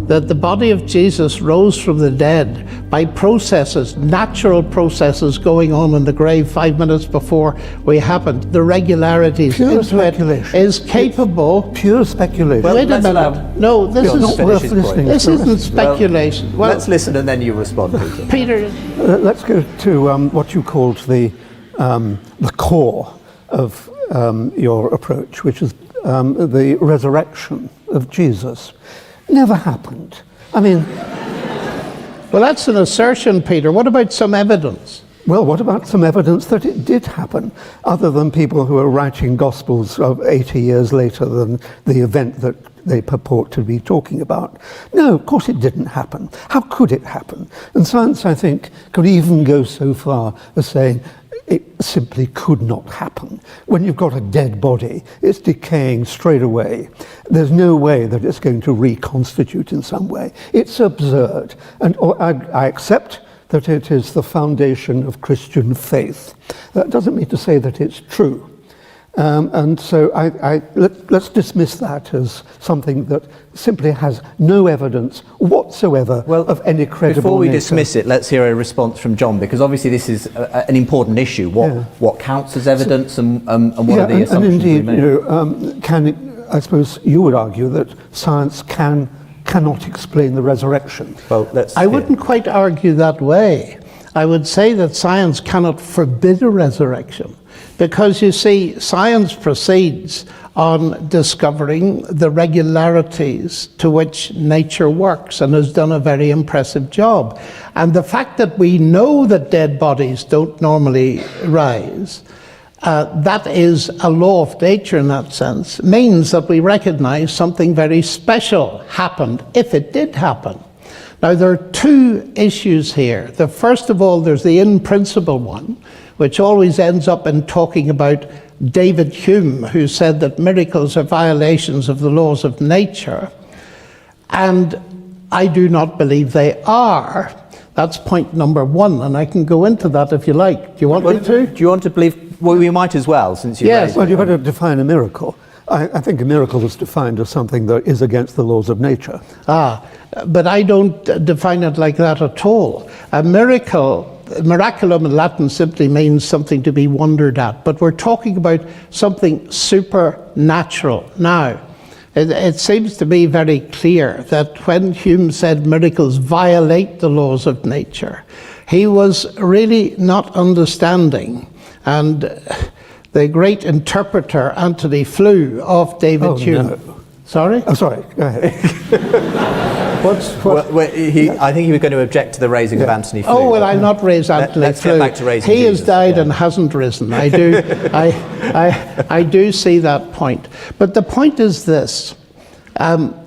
that the body of Jesus rose from the dead by processes, natural processes going on in the grave 5 minutes before we happened. The regularities Pure into speculation. it is capable. Pure speculation. Well, Wait a minute. No, this is not worth listening to. This isn't speculation. Well, let's listen and then you respond, Peter. Peter. Let's go to what you called the core of your approach, which is the resurrection of Jesus. Never happened. I mean... Well, that's an assertion, Peter. What about some evidence? Well, what about some evidence that it did happen, other than people who are writing Gospels of 80 years later than the event that they purport to be talking about? No, of course it didn't happen. How could it happen? And science, I think, could even go so far as saying it simply could not happen. When you've got a dead body, it's decaying straight away. There's no way that it's going to reconstitute in some way. It's absurd. And I accept that it is the foundation of Christian faith. That doesn't mean to say that it's true. And so let's dismiss that as something that simply has no evidence whatsoever of any credible Before we nature. dismiss it, let's hear a response from John, because obviously this is an important issue. What counts as evidence and what are the assumptions and indeed, we make? I suppose you would argue that science cannot explain the resurrection. Well, I wouldn't quite argue that way. I would say that science cannot forbid a resurrection, because you see, science proceeds on discovering the regularities to which nature works and has done a very impressive job. And the fact that we know that dead bodies don't normally rise, that is a law of nature in that sense, means that we recognize something very special happened, if it did happen. Now, there are two issues here. The first of all, there's the in-principle one, which always ends up in talking about David Hume, who said that miracles are violations of the laws of nature. And I do not believe they are. That's point number one, and I can go into that if you like. Do you want me to? Do you want to believe? Well, we might as well, since you raised it. Well, you've got to define a miracle. I think a miracle is defined as something that is against the laws of nature. But I don't define it like that at all. A miracle, miraculum in Latin simply means something to be wondered at, but we're talking about something supernatural. Now, it seems to be very clear that when Hume said miracles violate the laws of nature, he was really not understanding. And the great interpreter Anthony Flew of David Hume. No. Sorry? Oh, sorry, go ahead. I think he was going to object to the raising of Anthony Flew. Oh, well, I'll not raise Anthony Let's Flew. get back to raising He Jesus, has died and hasn't risen. I do, I do see that point. But the point is this.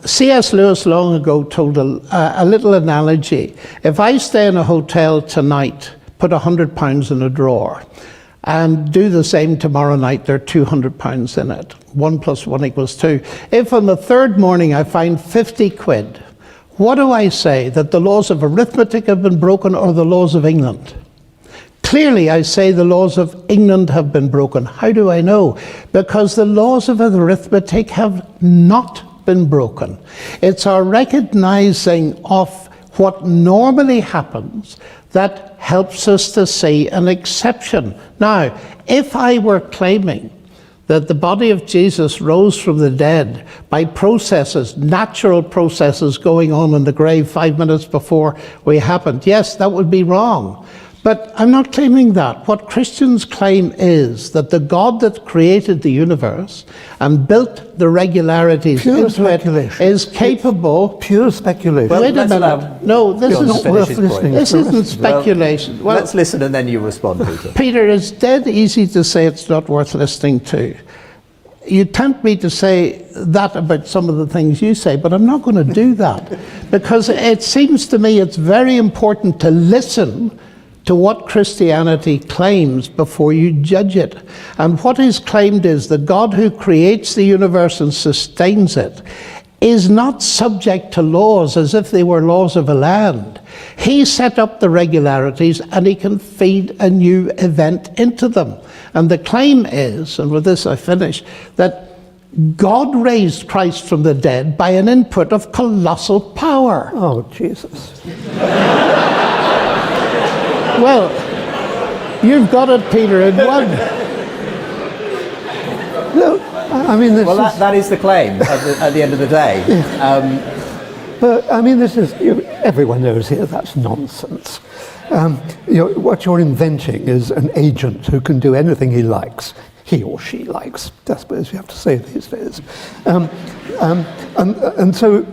C.S. Lewis long ago told a little analogy. If I stay in a hotel tonight, put £100 in a drawer, and do the same tomorrow night, there are £200 in it. 1 + 1 = 2. If on the third morning I find 50 quid, what do I say? That the laws of arithmetic have been broken, or the laws of England? Clearly, I say the laws of England have been broken. How do I know? Because the laws of arithmetic have not been broken. It's our recognizing of what normally happens that helps us to see an exception. Now, if I were claiming that the body of Jesus rose from the dead by processes, natural processes going on in the grave 5 minutes before we happened, yes, that would be wrong. But I'm not claiming that. What Christians claim is that the God that created the universe and built the regularities into it is capable... Pure speculation. Well, wait a minute. No, this is not worth listening. This isn't speculation. Well, let's listen and then you respond, Peter. Peter, it's dead easy to say it's not worth listening to. You tempt me to say that about some of the things you say, but I'm not going to do that. Because it seems to me it's very important to listen to what Christianity claims before you judge it. And what is claimed is the God who creates the universe and sustains it is not subject to laws as if they were laws of a land. He set up the regularities and he can feed a new event into them. And the claim is, and with this I finish, that God raised Christ from the dead by an input of colossal power. Oh, Jesus. Well, you've got it, Peter, in one. No, I mean, this Well, is... that is the claim at the end of the day. But, I mean, this is... everyone knows here that's nonsense. What you're inventing is an agent who can do anything he likes. He or she likes, I suppose you have to say these days. And so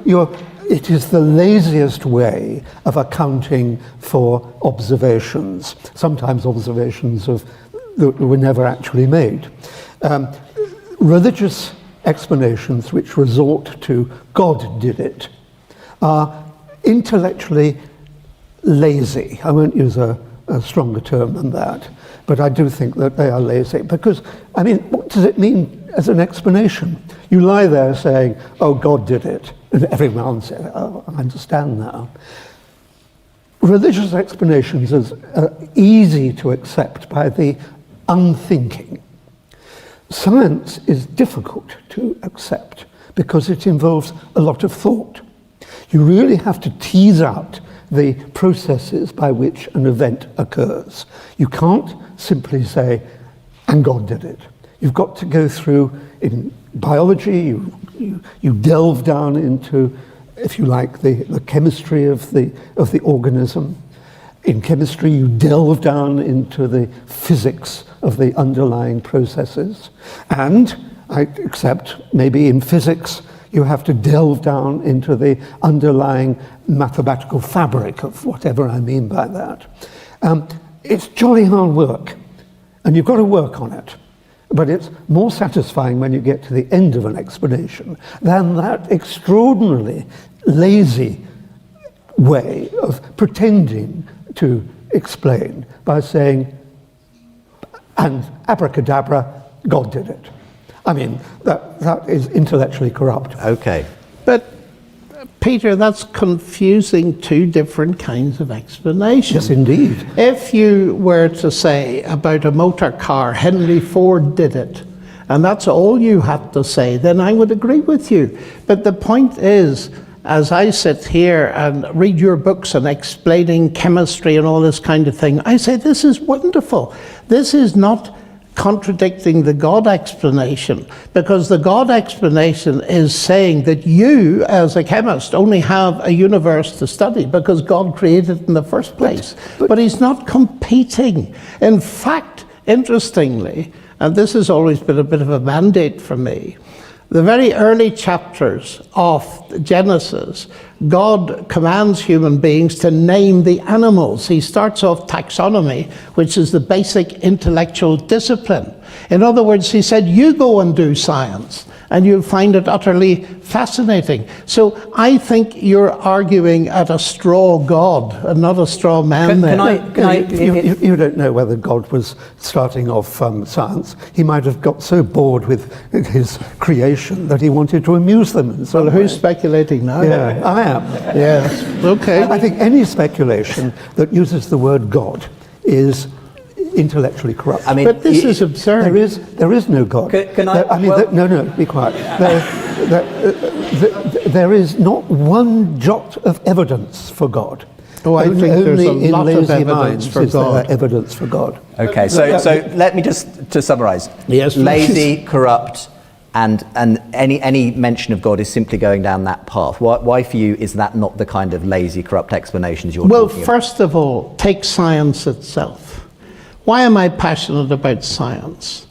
it is the laziest way of accounting for observations, sometimes observations that were never actually made. Religious explanations which resort to God did it are intellectually lazy. I won't use a stronger term than that, but I do think that they are lazy because, I mean, what does it mean as an explanation? You lie there saying, oh, God did it, and everyone says, oh, I understand now. Religious explanations are easy to accept by the unthinking. Science is difficult to accept because it involves a lot of thought. You really have to tease out the processes by which an event occurs. You can't simply say, and God did it. You've got to go through, in biology, you delve down into, if you like, the chemistry of the organism. In chemistry, you delve down into the physics of the underlying processes. And I accept, maybe in physics, you have to delve down into the underlying mathematical fabric of whatever I mean by that. It's jolly hard work, and you've got to work on it. But it's more satisfying when you get to the end of an explanation than that extraordinarily lazy way of pretending to explain by saying, and abracadabra, God did it. I mean, that is intellectually corrupt. Okay. But, Peter, that's confusing two different kinds of explanations. Yes, indeed. If you were to say about a motor car, Henry Ford did it, and that's all you had to say, then I would agree with you. But the point is, as I sit here and read your books and explaining chemistry and all this kind of thing, I say, this is wonderful. This is not contradicting the God explanation, because the God explanation is saying that you, as a chemist, only have a universe to study because God created it in the first place. But he's not competing. In fact, interestingly, and this has always been a bit of a mandate for me, the very early chapters of Genesis, God commands human beings to name the animals. He starts off taxonomy, which is the basic intellectual discipline. In other words, he said, you go and do science, and you'll find it utterly fascinating. So I think you're arguing at a straw God and not a straw man. You don't know whether God was starting off science. He might have got so bored with his creation that he wanted to amuse them in some Well, way. who's speculating now? Yeah, I am. Yes, okay. I think any speculation that uses the word God is intellectually corrupt. I mean, But this is absurd. There is no God. Can I? No, be quiet. There is not one jot of evidence for God. Oh, I think there's a Only in lot of lazy evidence minds for is there God. evidence for God. Okay, so let me just to summarise. Yes, please. Lazy, corrupt, and any mention of God is simply going down that path. Why for you is that not the kind of lazy, corrupt explanations you're Well, talking about? first of all, take science itself. Why am I passionate about science?